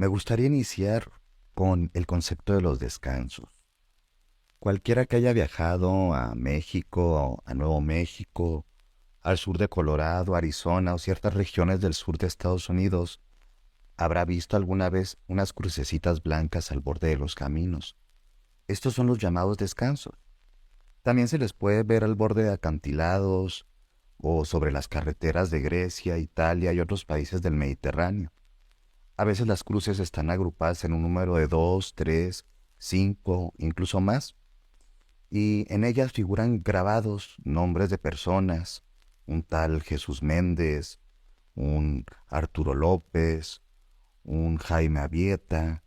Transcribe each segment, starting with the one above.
Me gustaría iniciar con el concepto de los descansos. Cualquiera que haya viajado a México, a Nuevo México, al sur de Colorado, Arizona o ciertas regiones del sur de Estados Unidos, habrá visto alguna vez unas crucecitas blancas al borde de los caminos. Estos son los llamados descansos. También se les puede ver al borde de acantilados o sobre las carreteras de Grecia, Italia y otros países del Mediterráneo. A veces las cruces están agrupadas en un número de dos, tres, cinco, incluso más, y en ellas figuran grabados nombres de personas, un tal Jesús Méndez, un Arturo López, un Jaime Avieta.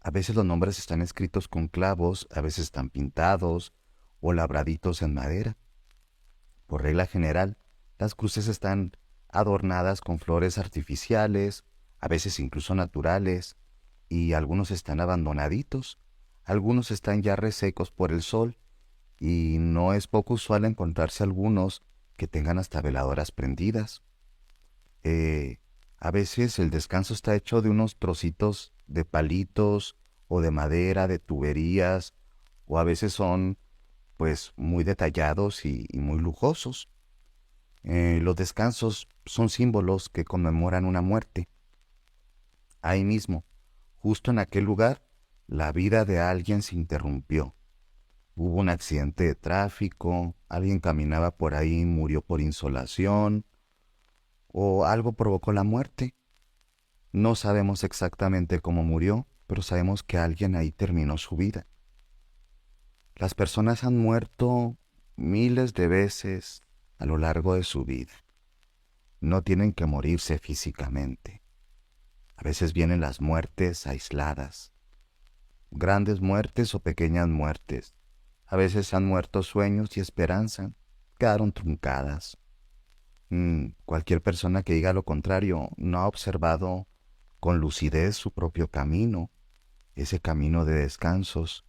A veces los nombres están escritos con clavos, a veces están pintados o labraditos en madera. Por regla general, las cruces están adornadas con flores artificiales, a veces incluso naturales, y algunos están abandonaditos, algunos están ya resecos por el sol, y no es poco usual encontrarse algunos que tengan hasta veladoras prendidas. Eh, a veces el descanso está hecho de unos trocitos de palitos o de madera, de tuberías, o a veces son pues muy detallados y muy lujosos. Los descansos son símbolos que conmemoran una muerte. Ahí mismo, justo en aquel lugar, la vida de alguien se interrumpió. Hubo un accidente de tráfico, alguien caminaba por ahí y murió por insolación, o algo provocó la muerte. No sabemos exactamente cómo murió, pero sabemos que alguien ahí terminó su vida. Las personas han muerto miles de veces a lo largo de su vida. No tienen que morirse físicamente. A veces vienen las muertes aisladas, grandes muertes o pequeñas muertes. A veces han muerto sueños y esperanza, quedaron truncadas. Cualquier persona que diga lo contrario no ha observado con lucidez su propio camino, ese camino de descansos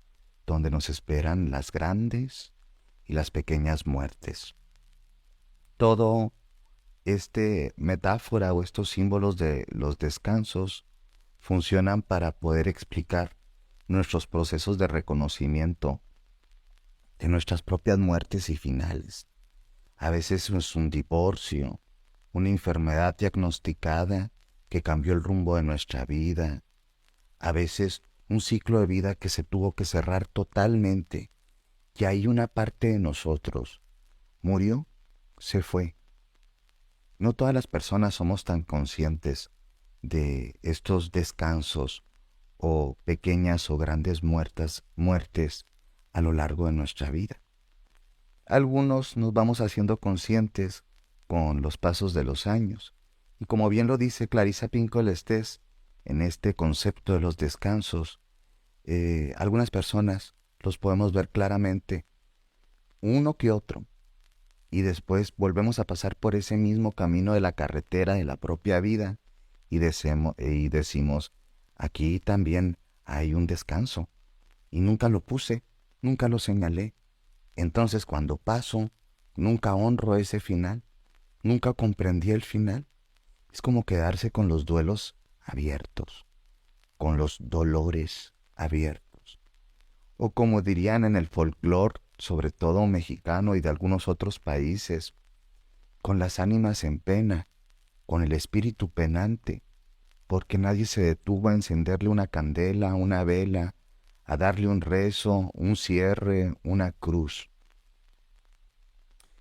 donde nos esperan las grandes y las pequeñas muertes. Todo este metáfora o estos símbolos de los descansos funcionan para poder explicar nuestros procesos de reconocimiento de nuestras propias muertes y finales. A veces es un divorcio, una enfermedad diagnosticada que cambió el rumbo de nuestra vida. A veces un ciclo de vida que se tuvo que cerrar totalmente. Y ahí una parte de nosotros murió, se fue. No todas las personas somos tan conscientes de estos descansos o pequeñas o grandes muertes a lo largo de nuestra vida. Algunos nos vamos haciendo conscientes con los pasos de los años. Y como bien lo dice Clarissa Pinkola Estés en este concepto de los descansos, algunas personas los podemos ver claramente, uno que otro, y después volvemos a pasar por ese mismo camino de la carretera de la propia vida y decimos, aquí también hay un descanso, y nunca lo puse, nunca lo señalé. Entonces cuando paso, nunca honro ese final, nunca comprendí el final. Es como quedarse con los duelos abiertos, con los dolores abiertos. O como dirían en el folclore, sobre todo mexicano y de algunos otros países, con las ánimas en pena, con el espíritu penante, porque nadie se detuvo a encenderle una candela, una vela, a darle un rezo, un cierre, una cruz.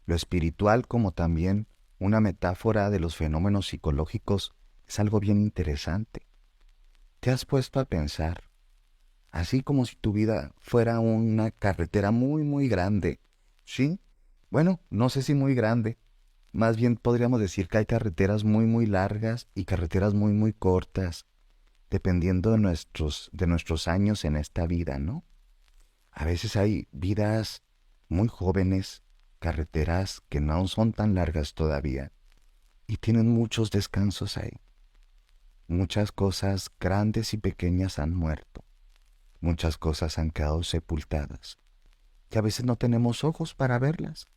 Lo espiritual, como también una metáfora de los fenómenos psicológicos, es algo bien interesante. ¿Te has puesto a pensar, así como si tu vida fuera una carretera muy, muy grande? ¿Sí? Bueno, no sé si muy grande. Más bien podríamos decir que hay carreteras muy, muy largas y carreteras muy, muy cortas, dependiendo de nuestros años en esta vida, ¿no? A veces hay vidas muy jóvenes, carreteras que no son tan largas todavía y tienen muchos descansos ahí. Muchas cosas grandes y pequeñas han muerto, muchas cosas han quedado sepultadas y a veces no tenemos ojos para verlas.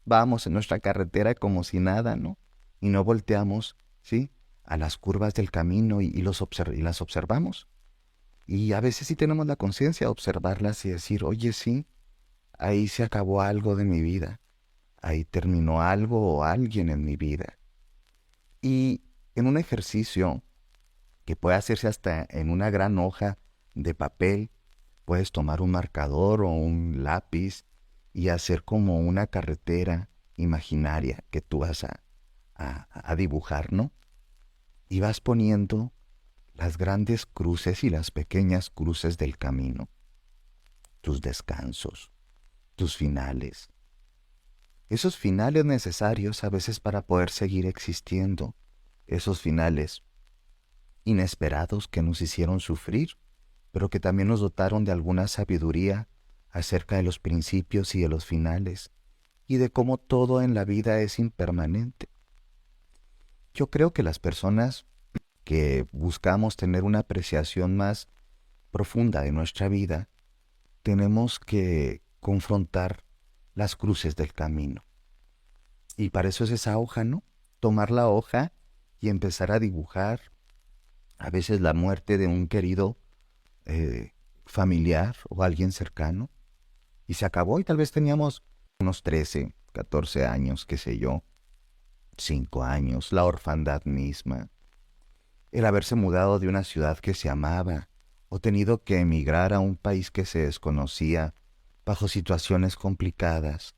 Vamos en nuestra carretera como si nada, ¿no? Y no volteamos, ¿sí? a las curvas del camino y las observamos. Y a veces sí tenemos la conciencia de observarlas y decir, oye, sí, ahí se acabó algo de mi vida, ahí terminó algo o alguien en mi vida. Y en un ejercicio que puede hacerse hasta en una gran hoja de papel, puedes tomar un marcador o un lápiz y hacer como una carretera imaginaria que tú vas a dibujar, ¿no? Y vas poniendo las grandes cruces y las pequeñas cruces del camino, tus descansos, tus finales. Esos finales necesarios a veces para poder seguir existiendo, esos finales inesperados que nos hicieron sufrir, pero que también nos dotaron de alguna sabiduría acerca de los principios y de los finales, y de cómo todo en la vida es impermanente. Yo creo que las personas que buscamos tener una apreciación más profunda de nuestra vida, tenemos que confrontar las cruces del camino. Y para eso es esa hoja, ¿no? Tomar la hoja y empezar a dibujar a veces la muerte de un querido familiar o alguien cercano. Y se acabó y tal vez teníamos unos 13, 14 años, qué sé yo, 5 años, la orfandad misma, el haberse mudado de una ciudad que se amaba o tenido que emigrar a un país que se desconocía bajo situaciones complicadas.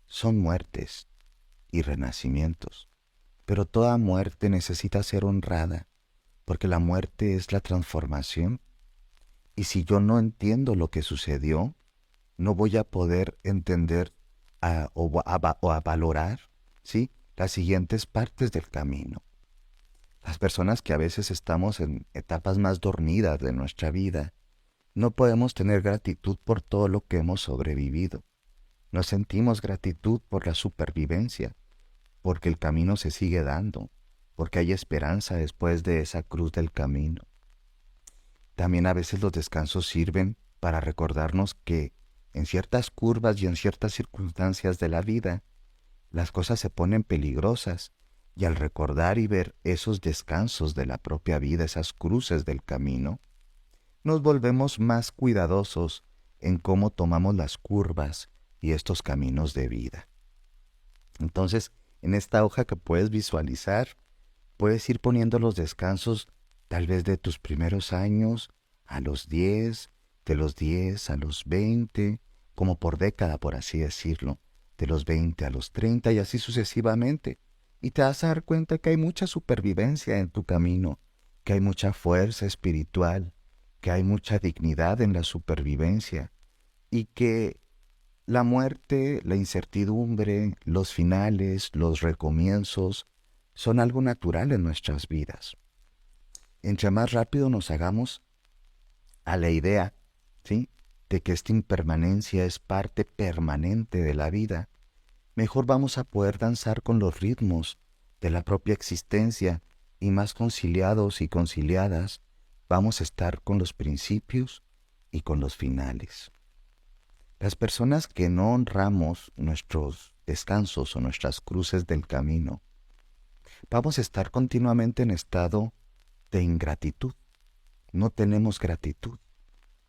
Son muertes y renacimientos, pero toda muerte necesita ser honrada, porque la muerte es la transformación. Y si yo no entiendo lo que sucedió, no voy a poder entender o a valorar, ¿sí?, las siguientes partes del camino. Las personas que a veces estamos en etapas más dormidas de nuestra vida, no podemos tener gratitud por todo lo que hemos sobrevivido. No sentimos gratitud por la supervivencia, porque el camino se sigue dando, porque hay esperanza después de esa cruz del camino. También a veces los descansos sirven para recordarnos que en ciertas curvas y en ciertas circunstancias de la vida, las cosas se ponen peligrosas, y al recordar y ver esos descansos de la propia vida, esas cruces del camino, nos volvemos más cuidadosos en cómo tomamos las curvas y estos caminos de vida. Entonces, en esta hoja que puedes visualizar, puedes ir poniendo los descansos tal vez de tus primeros años a los 10, de los 10 a los 20, como por década, por así decirlo, de los 20 a los 30 y así sucesivamente. Y te vas a dar cuenta que hay mucha supervivencia en tu camino, que hay mucha fuerza espiritual, que hay mucha dignidad en la supervivencia y que la muerte, la incertidumbre, los finales, los recomienzos son algo natural en nuestras vidas. Entre más rápido nos hagamos a la idea, ¿sí?, de que esta impermanencia es parte permanente de la vida, mejor vamos a poder danzar con los ritmos de la propia existencia y más conciliados y conciliadas vamos a estar con los principios y con los finales. Las personas que no honramos nuestros descansos o nuestras cruces del camino, vamos a estar continuamente en estado de ingratitud. No tenemos gratitud.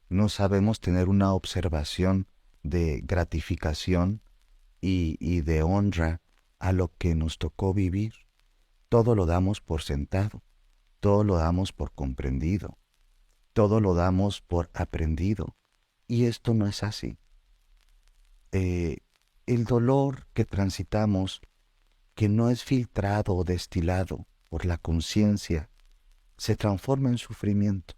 No sabemos tener una observación de gratificación y de honra a lo que nos tocó vivir. Todo lo damos por sentado, todo lo damos por comprendido, todo lo damos por aprendido. Y esto no es así. El dolor que transitamos, que no es filtrado o destilado por la conciencia, se transforma en sufrimiento.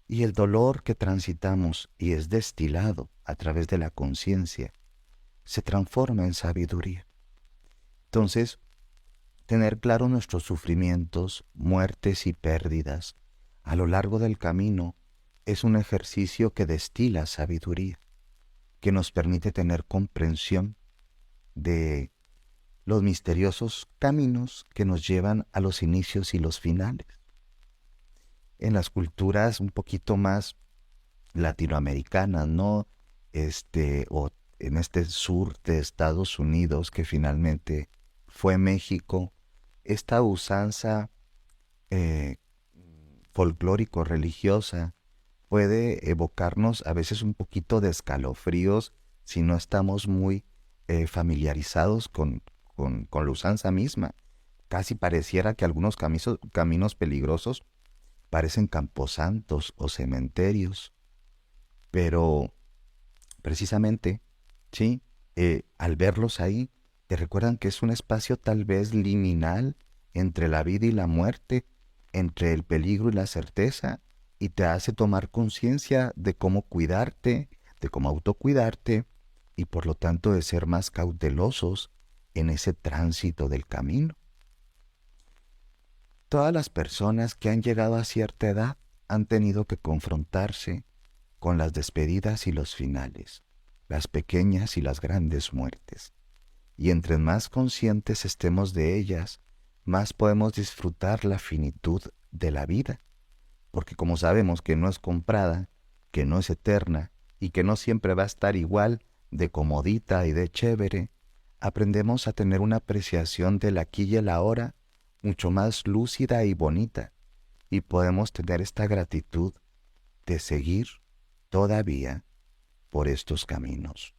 Y el dolor que transitamos y es destilado a través de la conciencia, se transforma en sabiduría. Entonces, tener claro nuestros sufrimientos, muertes y pérdidas a lo largo del camino es un ejercicio que destila sabiduría, que nos permite tener comprensión de los misteriosos caminos que nos llevan a los inicios y los finales. En las culturas un poquito más latinoamericanas, ¿no? O en este sur de Estados Unidos, que finalmente fue México, esta usanza eh, folclórico-religiosa puede evocarnos a veces un poquito de escalofríos si no estamos muy familiarizados con la usanza misma. Casi pareciera que algunos caminos peligrosos parecen camposantos o cementerios, pero precisamente, sí, al verlos ahí, te recuerdan que es un espacio tal vez liminal entre la vida y la muerte, entre el peligro y la certeza, y te hace tomar conciencia de cómo cuidarte, de cómo autocuidarte, y por lo tanto de ser más cautelosos en ese tránsito del camino. Todas las personas que han llegado a cierta edad han tenido que confrontarse con las despedidas y los finales, las pequeñas y las grandes muertes. Y entre más conscientes estemos de ellas, más podemos disfrutar la finitud de la vida, porque como sabemos que no es comprada, que no es eterna y que no siempre va a estar igual de comodita y de chévere, aprendemos a tener una apreciación del aquí y el ahora mucho más lúcida y bonita, y podemos tener esta gratitud de seguir todavía por estos caminos.